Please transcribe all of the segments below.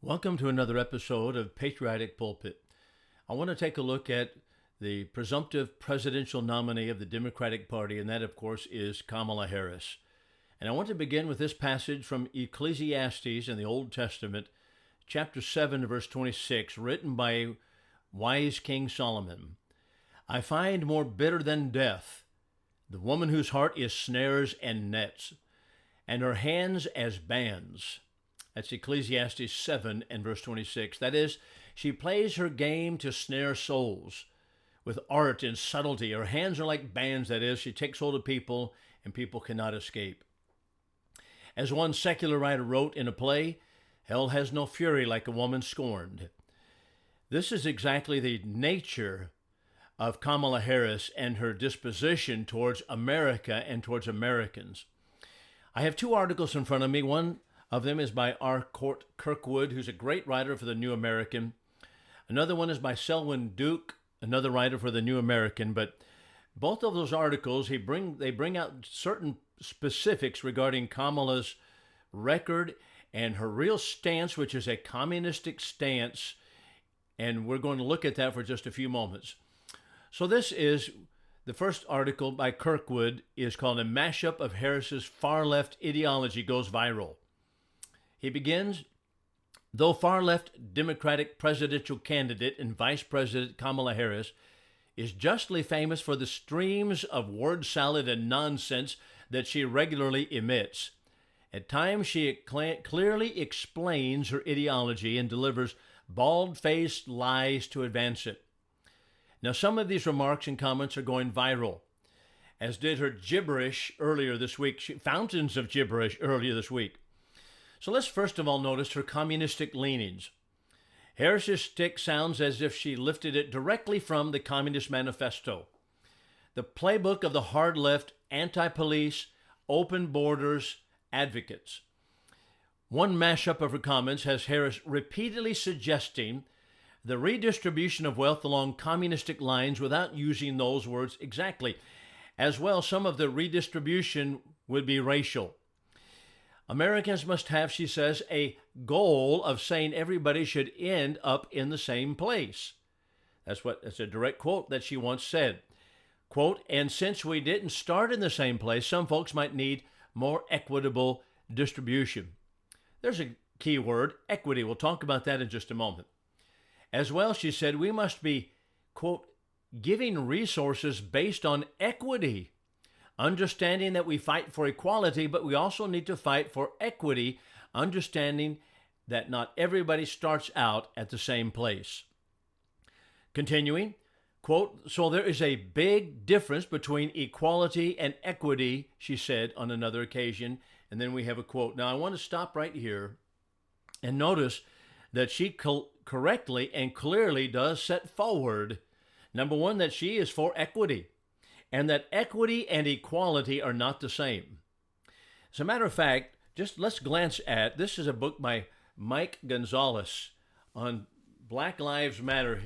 Welcome to another episode of Patriotic Pulpit. I want to take a look at the presumptive presidential nominee of the Democratic Party, and that, of course, is Kamala Harris. And I want to begin with this passage from Ecclesiastes in the Old Testament, chapter 7, verse 26, written by wise King Solomon. I find more bitter than death the woman whose heart is snares and nets, and her hands as bands. That's Ecclesiastes 7 and verse 26. That is, she plays her game to snare souls with art and subtlety. Her hands are like bands, that is, she takes hold of people and people cannot escape. As one secular writer wrote in a play, hell has no fury like a woman scorned. This is exactly the nature of Kamala Harris and her disposition towards America and towards Americans. I have two articles in front of me. One of them is by R. Court Kirkwood, who's a great writer for the New American. Another one is by Selwyn Duke, another writer for the New American. But both of those articles, they bring out certain specifics regarding Kamala's record and her real stance, which is a communistic stance. And we're going to look at that for just a few moments. So this is the first article by Kirkwood, is called "A Mashup of Harris's Far-Left Ideology Goes Viral." He begins, though far-left Democratic presidential candidate and Vice President Kamala Harris is justly famous for the streams of word salad and nonsense that she regularly emits, at times she clearly explains her ideology and delivers bald-faced lies to advance it. Now, some of these remarks and comments are going viral, as did her gibberish earlier this week, fountains of gibberish earlier this week. So let's first of all notice her communistic leanings. Harris's stick sounds as if she lifted it directly from the Communist Manifesto, the playbook of the hard-left, anti-police, open borders advocates. One mashup of her comments has Harris repeatedly suggesting the redistribution of wealth along communistic lines without using those words exactly. As well, some of the redistribution would be racial. Americans must have, she says, a goal of saying everybody should end up in the same place. That's a direct quote that she once said. Quote, and since we didn't start in the same place, some folks might need more equitable distribution. There's a key word, equity. We'll talk about that in just a moment. As well, she said, we must be, quote, giving resources based on equity, understanding that we fight for equality, but we also need to fight for equity, understanding that not everybody starts out at the same place. Continuing, quote, so there is a big difference between equality and equity, she said on another occasion. And then we have a quote. Now, I want to stop right here and notice that she correctly and clearly does set forward, number one, that she is for equity, and that equity and equality are not the same. As a matter of fact, just let's glance at, this is a book by Mike Gonzalez on Black Lives Matter,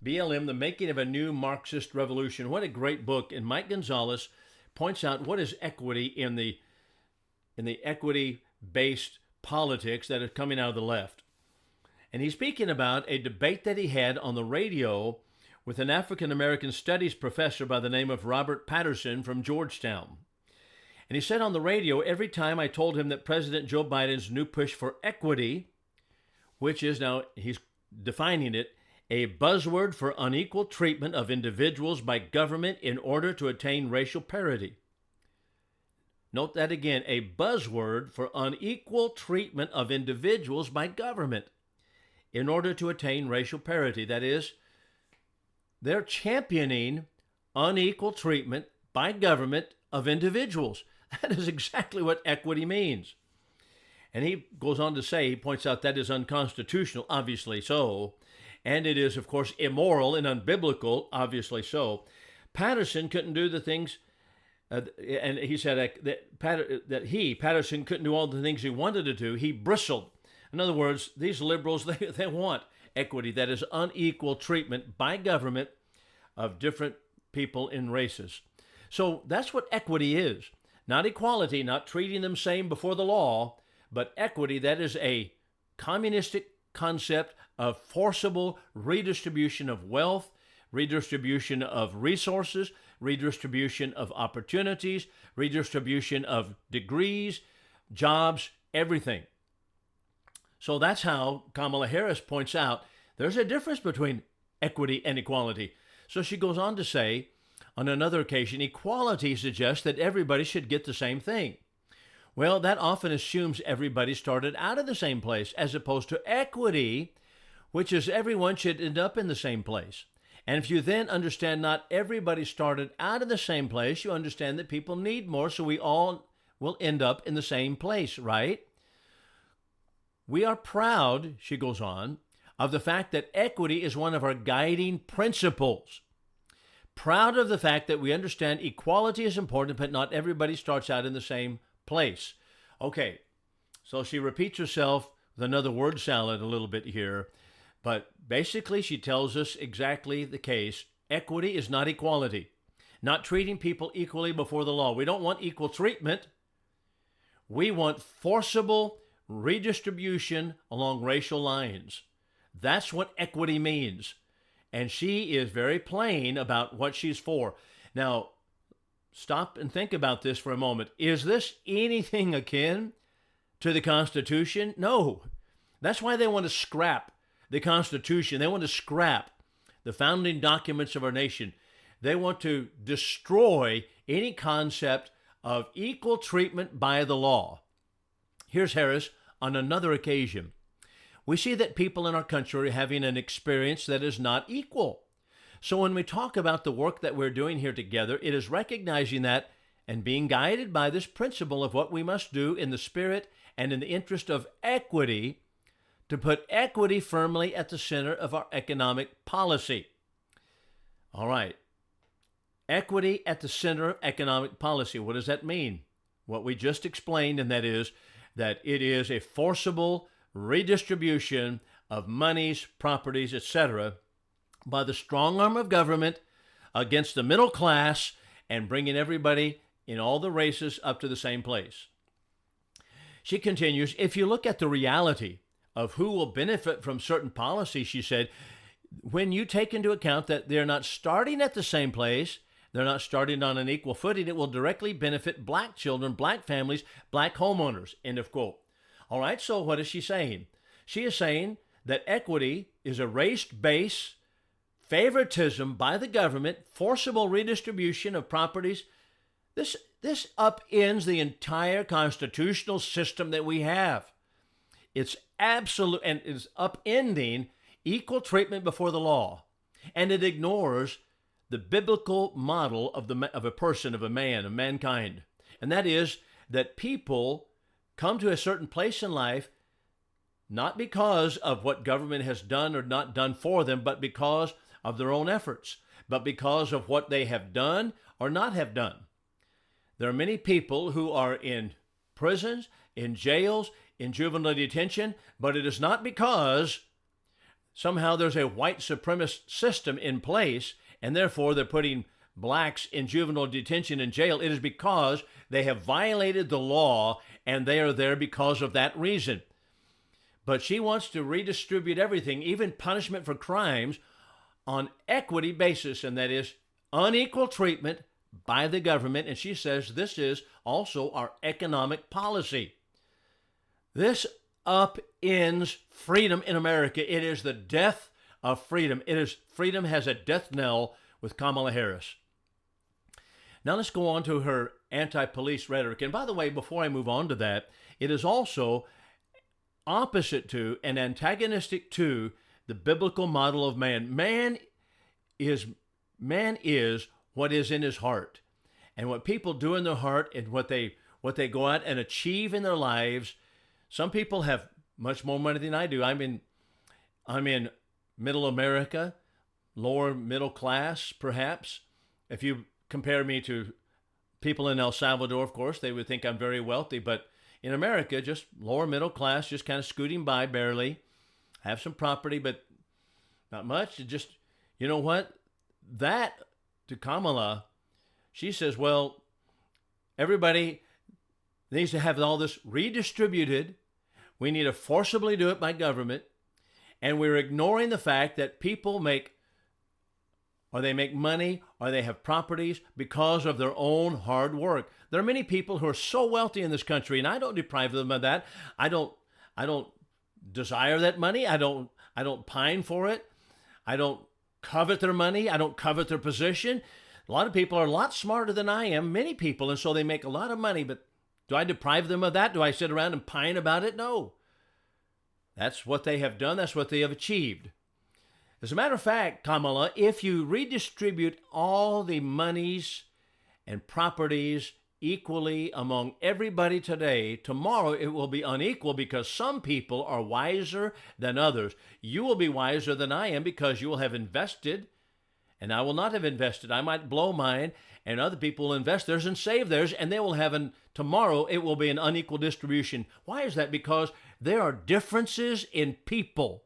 BLM, The Making of a New Marxist Revolution. What a great book. And Mike Gonzalez points out what is equity in the equity-based politics that is coming out of the left. And he's speaking about a debate that he had on the radio with an African-American studies professor by the name of Robert Patterson from Georgetown. And he said on the radio, every time I told him that President Joe Biden's new push for equity, which is now, he's defining it, a buzzword for unequal treatment of individuals by government in order to attain racial parity. Note that again, a buzzword for unequal treatment of individuals by government in order to attain racial parity. That is, they're championing unequal treatment by government of individuals. That is exactly what equity means. And he goes on to say, he points out that is unconstitutional, obviously so, and it is, of course, immoral and unbiblical, obviously so. Patterson couldn't do the things, and he said that Patterson couldn't do all the things he wanted to do. He bristled. In other words, these liberals, they want equity, that is unequal treatment by government of different people in races. So that's what equity is. Not equality, not treating them same before the law, but equity, that is a communistic concept of forcible redistribution of wealth, redistribution of resources, redistribution of opportunities, redistribution of degrees, jobs, everything. So that's how Kamala Harris points out there's a difference between equity and equality. So she goes on to say, on another occasion, equality suggests that everybody should get the same thing. Well, that often assumes everybody started out of the same place, as opposed to equity, which is everyone should end up in the same place. And if you then understand not everybody started out of the same place, you understand that people need more, so we all will end up in the same place, right? We are proud, she goes on, of the fact that equity is one of our guiding principles. Proud of the fact that we understand equality is important, but not everybody starts out in the same place. Okay, so she repeats herself with another word salad a little bit here, but basically she tells us exactly the case. Equity is not equality, not treating people equally before the law. We don't want equal treatment. We want forcible redistribution along racial lines. That's what equity means. And she is very plain about what she's for. Now, stop and think about this for a moment. Is this anything akin to the Constitution? No. That's why they want to scrap the Constitution. They want to scrap the founding documents of our nation. They want to destroy any concept of equal treatment by the law. Here's Harris on another occasion. We see that people in our country are having an experience that is not equal. So when we talk about the work that we're doing here together, it is recognizing that and being guided by this principle of what we must do in the spirit and in the interest of equity, to put equity firmly at the center of our economic policy. All right. Equity at the center of economic policy. What does that mean? What we just explained, and that is that it is a forcible redistribution of monies, properties, etc., by the strong arm of government against the middle class and bringing everybody in all the races up to the same place. She continues, if you look at the reality of who will benefit from certain policies, she said, when you take into account that they're not starting at the same place, they're not starting on an equal footing, it will directly benefit black children, black families, black homeowners, end of quote. All right, so what is she saying? She is saying that equity is a race-based favoritism by the government, forcible redistribution of properties. This upends the entire constitutional system that we have. It's absolute, and is upending equal treatment before the law, and it ignores the biblical model of a person, of a man, of mankind, and that is that people come to a certain place in life not because of what government has done or not done for them, but because of their own efforts, but because of what they have done or not have done. There are many people who are in prisons, in jails, in juvenile detention, but it is not because somehow there's a white supremacist system in place and therefore they're putting blacks in juvenile detention and jail. It is because they have violated the law and they are there because of that reason. But she wants to redistribute everything, even punishment for crimes, on equity basis, and that is unequal treatment by the government. And she says this is also our economic policy. This upends freedom in America. It is the death of freedom. Freedom has a death knell with Kamala Harris. Now let's go on to her anti-police rhetoric. And by the way, before I move on to that, it is also opposite to and antagonistic to the biblical model of man. Man is what is in his heart. And what people do in their heart and what they go out and achieve in their lives. Some people have much more money than I do. I'm in middle America, lower middle class, perhaps. If you compare me to people in El Salvador, of course, they would think I'm very wealthy. But in America, just lower middle class, just kind of scooting by barely. Have some property, but not much. Just, you know what? That, to Kamala, she says, well, everybody needs to have all this redistributed. We need to forcibly do it by government. And we're ignoring the fact that people make money or they have properties because of their own hard work. There are many people who are so wealthy in this country, and I don't deprive them of that. I don't desire that money. I don't pine for it. I don't covet their money. I don't covet their position. A lot of people are a lot smarter than I am, many people, and so they make a lot of money, but do I deprive them of that? Do I sit around and pine about it? No. That's what they have done. That's what they have achieved. As a matter of fact, Kamala, if you redistribute all the monies and properties equally among everybody today, tomorrow it will be unequal because some people are wiser than others. You will be wiser than I am because you will have invested, and I will not have invested. I might blow mine, and other people will invest theirs and save theirs, and they will have tomorrow it will be an unequal distribution. Why is that? Because there are differences in people.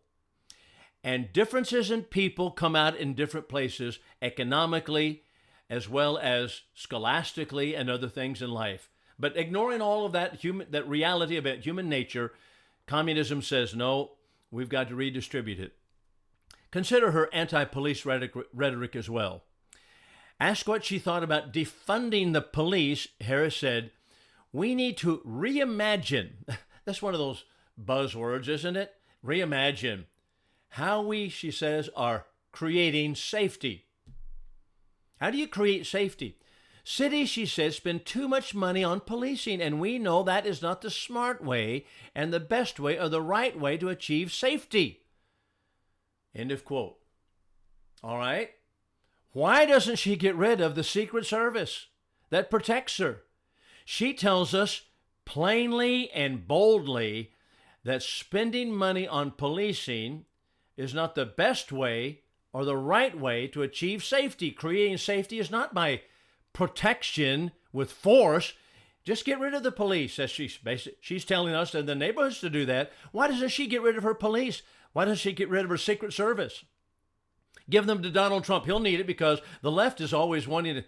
And differences in people come out in different places economically as well as scholastically and other things in life. But ignoring all of that that reality about human nature, communism says, no, we've got to redistribute it. Consider her anti-police rhetoric as well. Ask what she thought about defunding the police. Harris said, we need to reimagine. That's one of those buzzwords, isn't it? Reimagine. How we, she says, are creating safety. How do you create safety? Cities, she says, spend too much money on policing, and we know that is not the smart way and the best way or the right way to achieve safety. End of quote. All right. Why doesn't she get rid of the Secret Service that protects her? She tells us plainly and boldly that spending money on policing is not the best way or the right way to achieve safety. Creating safety is not by protection with force. Just get rid of the police, as she's telling us in the neighborhoods to do that. Why doesn't she get rid of her police? Why doesn't she get rid of her Secret Service? Give them to Donald Trump. He'll need it because the left is always wanting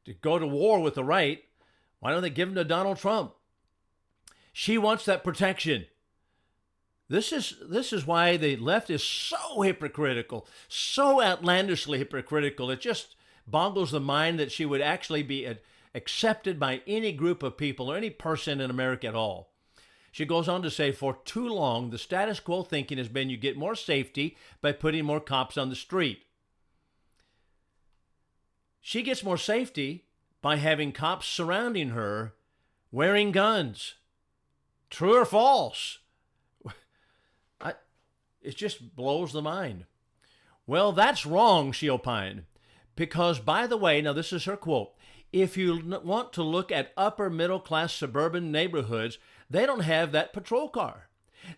to go to war with the right. Why don't they give them to Donald Trump? She wants that protection. This is why the left is so hypocritical, so outlandishly hypocritical. It just boggles the mind that she would actually be accepted by any group of people or any person in America at all. She goes on to say, for too long, the status quo thinking has been you get more safety by putting more cops on the street. She gets more safety by having cops surrounding her wearing guns. True or false? It just blows the mind. Well, that's wrong, she opined. Because, by the way, now this is her quote, if you want to look at upper middle class suburban neighborhoods, they don't have that patrol car.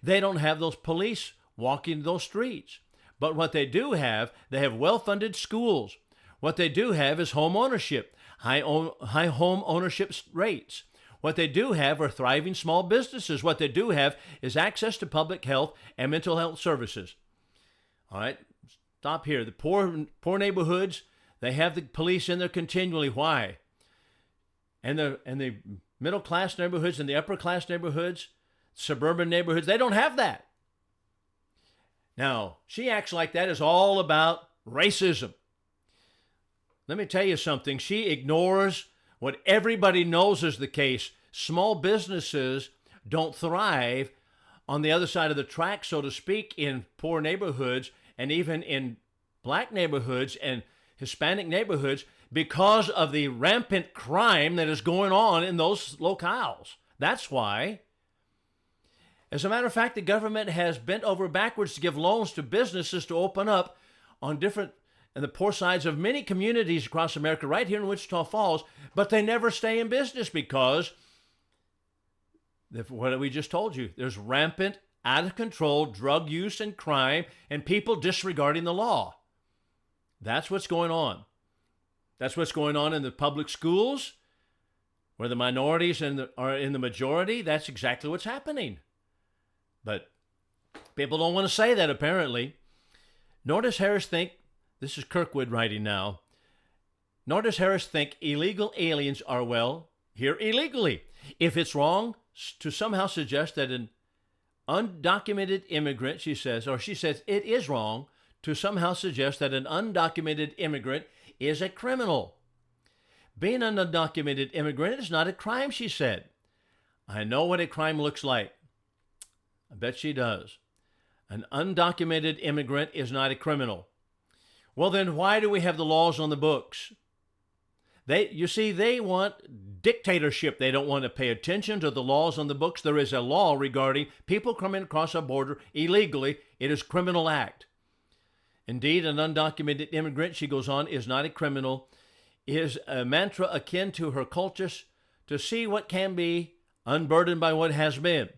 They don't have those police walking those streets. But what they do have, they have well-funded schools. What they do have is home ownership, high home ownership rates. What they do have are thriving small businesses. What they do have is access to public health and mental health services. All right, stop here. The poor neighborhoods, they have the police in there continually. Why? And the middle class neighborhoods and the upper class neighborhoods, suburban neighborhoods, they don't have that. Now, she acts like that is all about racism. Let me tell you something. She ignores what everybody knows is the case. Small businesses don't thrive on the other side of the track, so to speak, in poor neighborhoods and even in black neighborhoods and Hispanic neighborhoods because of the rampant crime that is going on in those locales. That's why. As a matter of fact, the government has bent over backwards to give loans to businesses to open up on the poor sides of many communities across America, right here in Wichita Falls, but they never stay in business because, what we just told you, there's rampant, out of control drug use and crime and people disregarding the law. That's what's going on. That's what's going on in the public schools, where the minorities are in the majority. That's exactly what's happening. But people don't want to say that, apparently. Nor does Harris think, this is Kirkwood writing now, nor does Harris think illegal aliens are, here illegally. If it's wrong to somehow suggest that undocumented immigrant, she says it is wrong to somehow suggest that an undocumented immigrant is a criminal. Being an undocumented immigrant is not a crime, she said. I know what a crime looks like. I bet she does. An undocumented immigrant is not a criminal. Well, then why do we have the laws on the books? You see, they want dictatorship. They don't want to pay attention to the laws on the books. There is a law regarding people coming across a border illegally. It is a criminal act. Indeed, an undocumented immigrant, she goes on, is not a criminal. Is a mantra akin to her cultus to see what can be, unburdened by what has been.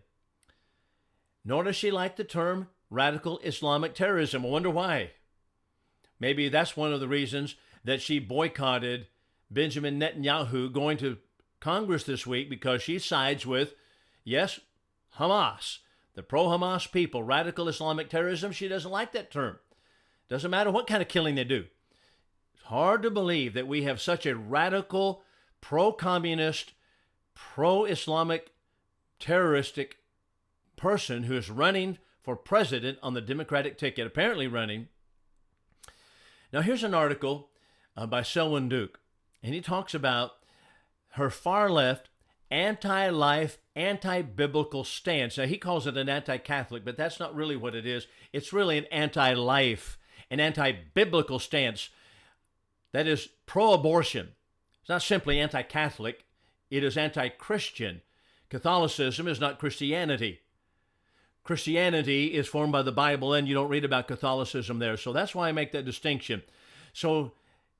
Nor does she like the term radical Islamic terrorism. I wonder why. Maybe that's one of the reasons that she boycotted Benjamin Netanyahu going to Congress this week, because she sides with, yes, Hamas, the pro-Hamas people. Radical Islamic terrorism, she doesn't like that term. Doesn't matter what kind of killing they do. It's hard to believe that we have such a radical, pro-communist, pro-Islamic, terroristic person who is running for president on the Democratic ticket, apparently running. Now, here's an article by Selwyn Duke, and he talks about her far-left, anti-life, anti-biblical stance. Now, he calls it an anti-Catholic, but that's not really what it is. It's really an anti-life, an anti-biblical stance that is pro-abortion. It's not simply anti-Catholic. It is anti-Christian. Catholicism is not Christianity. Christianity is formed by the Bible, and you don't read about Catholicism there. So that's why I make that distinction. So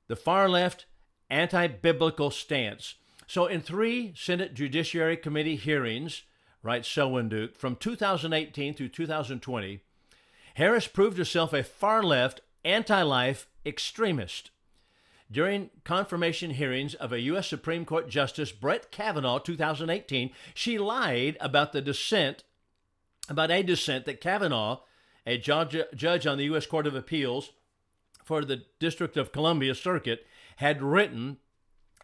the far left, anti-biblical stance. So in 3 Senate Judiciary Committee hearings, writes Selwyn Duke, from 2018 through 2020, Harris proved herself a far left, anti-life extremist. During confirmation hearings of a U.S. Supreme Court Justice Brett Kavanaugh, 2018, she lied about a dissent that Kavanaugh, a judge on the U.S. Court of Appeals for the District of Columbia Circuit, had written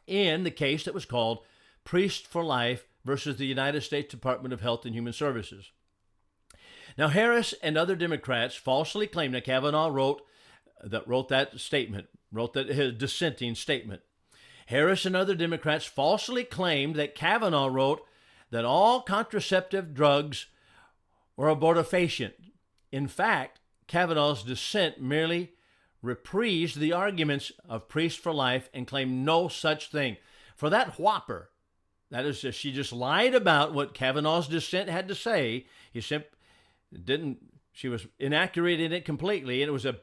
in the case that was called Priest for Life versus the United States Department of Health and Human Services. Now, Harris and other Democrats falsely claimed that Kavanaugh wrote his dissenting statement. Harris and other Democrats falsely claimed that Kavanaugh wrote that all contraceptive drugs were abortifacient. In fact, Kavanaugh's dissent merely reprised the arguments of Priest for Life and claimed no such thing. For that whopper, that is, she just lied about what Kavanaugh's dissent had to say. She was inaccurate in it completely, and it was a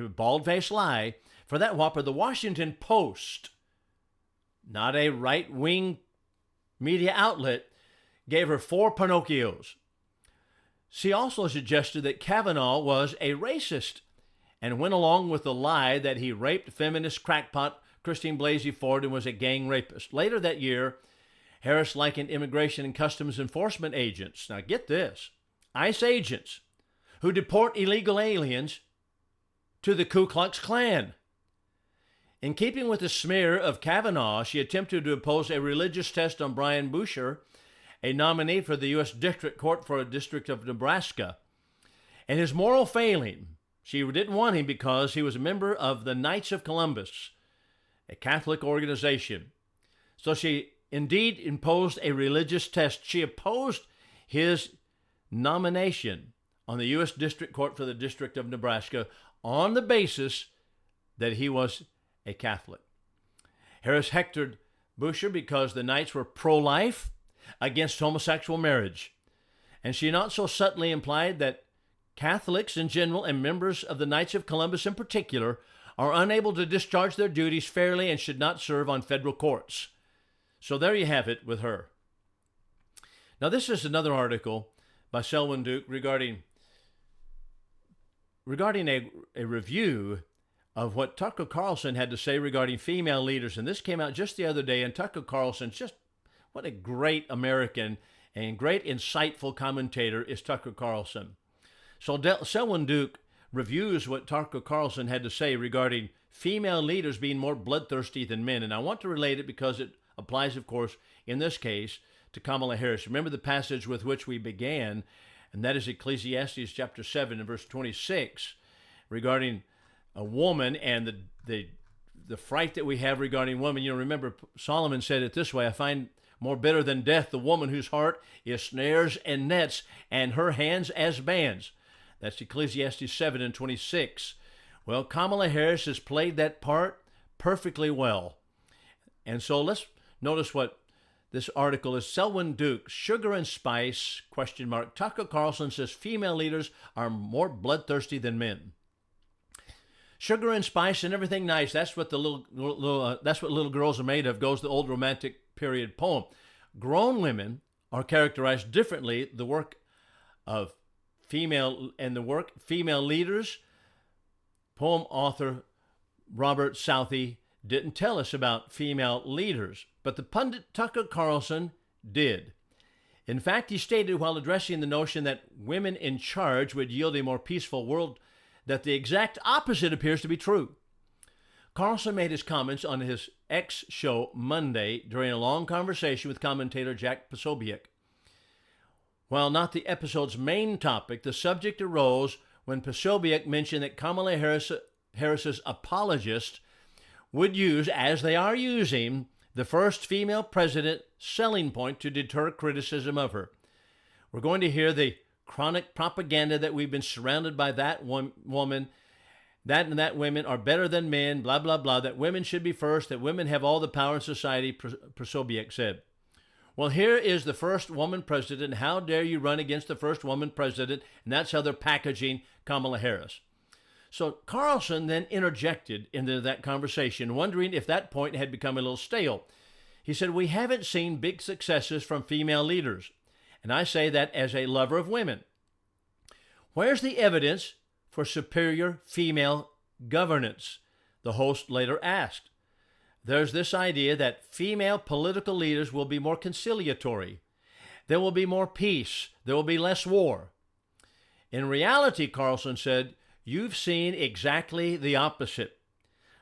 bald-faced lie. For that whopper, the Washington Post, not a right-wing media outlet, gave her 4 Pinocchios. She also suggested that Kavanaugh was a racist and went along with the lie that he raped feminist crackpot Christine Blasey Ford and was a gang rapist. Later that year, Harris likened Immigration and Customs Enforcement agents, now get this, ICE agents, who deport illegal aliens, to the Ku Klux Klan. In keeping with the smear of Kavanaugh, she attempted to impose a religious test on Brian Boucher, a nominee for the U.S. District Court for the District of Nebraska. And his moral failing, she didn't want him because he was a member of the Knights of Columbus, a Catholic organization. So she indeed imposed a religious test. She opposed his nomination on the U.S. District Court for the District of Nebraska on the basis that he was a Catholic. Harris hectored Boucher because the Knights were pro-life, against homosexual marriage. And she not so subtly implied that Catholics in general and members of the Knights of Columbus in particular are unable to discharge their duties fairly and should not serve on federal courts. So there you have it with her. Now, this is another article by Selwyn Duke regarding a review of what Tucker Carlson had to say regarding female leaders. And this came out just the other day, and Tucker Carlson, what a great American and great insightful commentator is Tucker Carlson. So Selwyn Duke reviews what Tucker Carlson had to say regarding female leaders being more bloodthirsty than men. And I want to relate it because it applies, of course, in this case, to Kamala Harris. Remember the passage with which we began and that is Ecclesiastes chapter 7 and verse 26, regarding a woman and the fright that we have regarding women. You know, remember Solomon said it this way: I find more bitter than death the woman whose heart is snares and nets, and her hands as bands. That's Ecclesiastes 7 and 26. Well, Kamala Harris has played that part perfectly well. And so let's notice what this article is. Selwyn Duke, Sugar and Spice, ? Tucker Carlson says female leaders are more bloodthirsty than men. Sugar and spice and everything nice. That's what that's what little girls are made of, goes the old romantic period poem. Grown women are characterized differently. The work of female leaders. Poem author Robert Southey didn't tell us about female leaders, but the pundit Tucker Carlson did. In fact, he stated while addressing the notion that women in charge would yield a more peaceful world that the exact opposite appears to be true. Carlson made his comments on his X show Monday during a long conversation with commentator Jack Posobiec. While not the episode's main topic, the subject arose when Posobiec mentioned that Kamala Harris's apologists would use, as they are using, the first female president selling point to deter criticism of her. We're going to hear the chronic propaganda that we've been surrounded by that woman, that women are better than men, blah, blah, blah, that women should be first, that women have all the power in society, Posobiec said. Well, here is the first woman president. How dare you run against the first woman president? And that's how they're packaging Kamala Harris. So Carlson then interjected into that conversation, wondering if that point had become a little stale. He said, we haven't seen big successes from female leaders. And I say that as a lover of women. Where's the evidence for superior female governance? The host later asked. There's this idea that female political leaders will be more conciliatory. There will be more peace. There will be less war. In reality, Carlson said, you've seen exactly the opposite.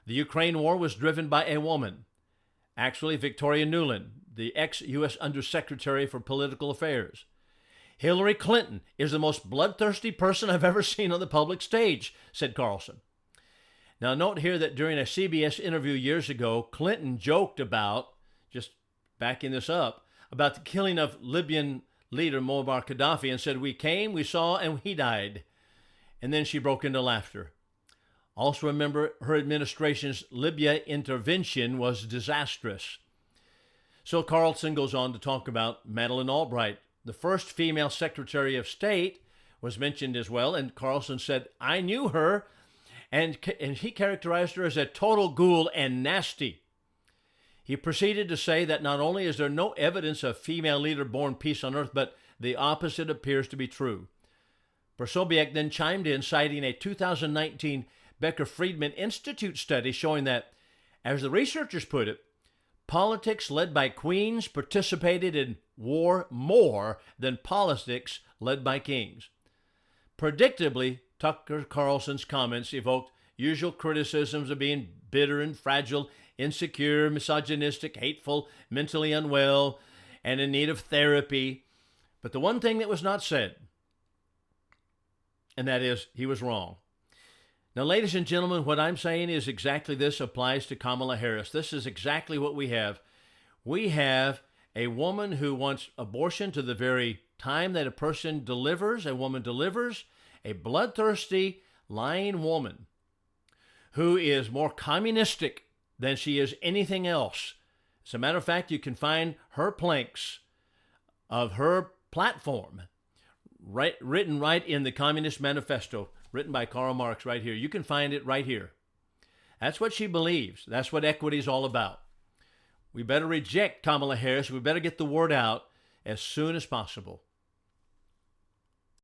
The Ukraine war was driven by a woman. Actually, Victoria Nuland, the ex-U.S. Undersecretary for Political Affairs. Hillary Clinton is the most bloodthirsty person I've ever seen on the public stage, said Carlson. Now, note here that during a CBS interview years ago, Clinton joked about, just backing this up, about the killing of Libyan leader Muammar Gaddafi and said, we came, we saw, and he died. And then she broke into laughter. Also remember, her administration's Libya intervention was disastrous. So Carlson goes on to talk about Madeleine Albright. The first female Secretary of State was mentioned as well, and Carlson said, I knew her, and he characterized her as a total ghoul and nasty. He proceeded to say that not only is there no evidence of female leader-born peace on earth, but the opposite appears to be true. Posobiec then chimed in, citing a 2019 Becker-Friedman Institute study showing that, as the researchers put it, politics led by queens participated in war more than politics led by kings. Predictably, Tucker Carlson's comments evoked usual criticisms of being bitter and fragile, insecure, misogynistic, hateful, mentally unwell, and in need of therapy. But the one thing that was not said, and that is, he was wrong. Now, ladies and gentlemen, what I'm saying is exactly this applies to Kamala Harris. This is exactly what we have. We have a woman who wants abortion to the very time that a woman delivers, a bloodthirsty, lying woman who is more communistic than she is anything else. As a matter of fact, you can find her planks of her platform written right in the Communist Manifesto, written by Karl Marx right here. You can find it right here. That's what she believes. That's what equity is all about. We better reject Kamala Harris. We better get the word out as soon as possible.